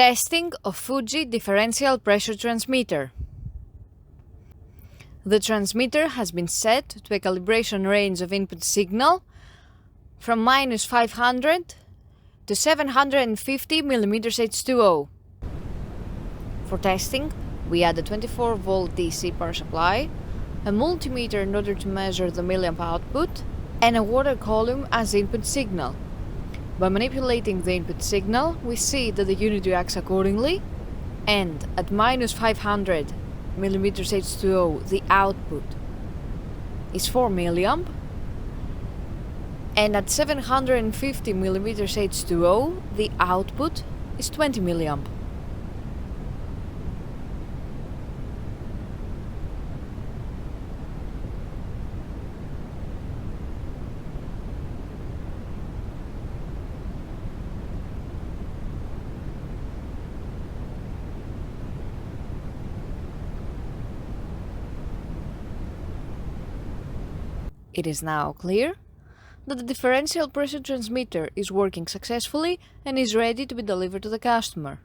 Testing of Fuji Differential Pressure Transmitter. The transmitter has been set to a calibration range of input signal from -500 to 750 mm H2O. For testing, we add a 24-volt DC power supply, a multimeter in order to measure the milliamp output, and a water column as input signal. By manipulating the input signal, we see that the unit reacts accordingly, and at -500 mm H2O the output is 4 milliamp, and at 750 mm H2O the output is 20 milliamp. It is now clear that the differential pressure transmitter is working successfully and is ready to be delivered to the customer.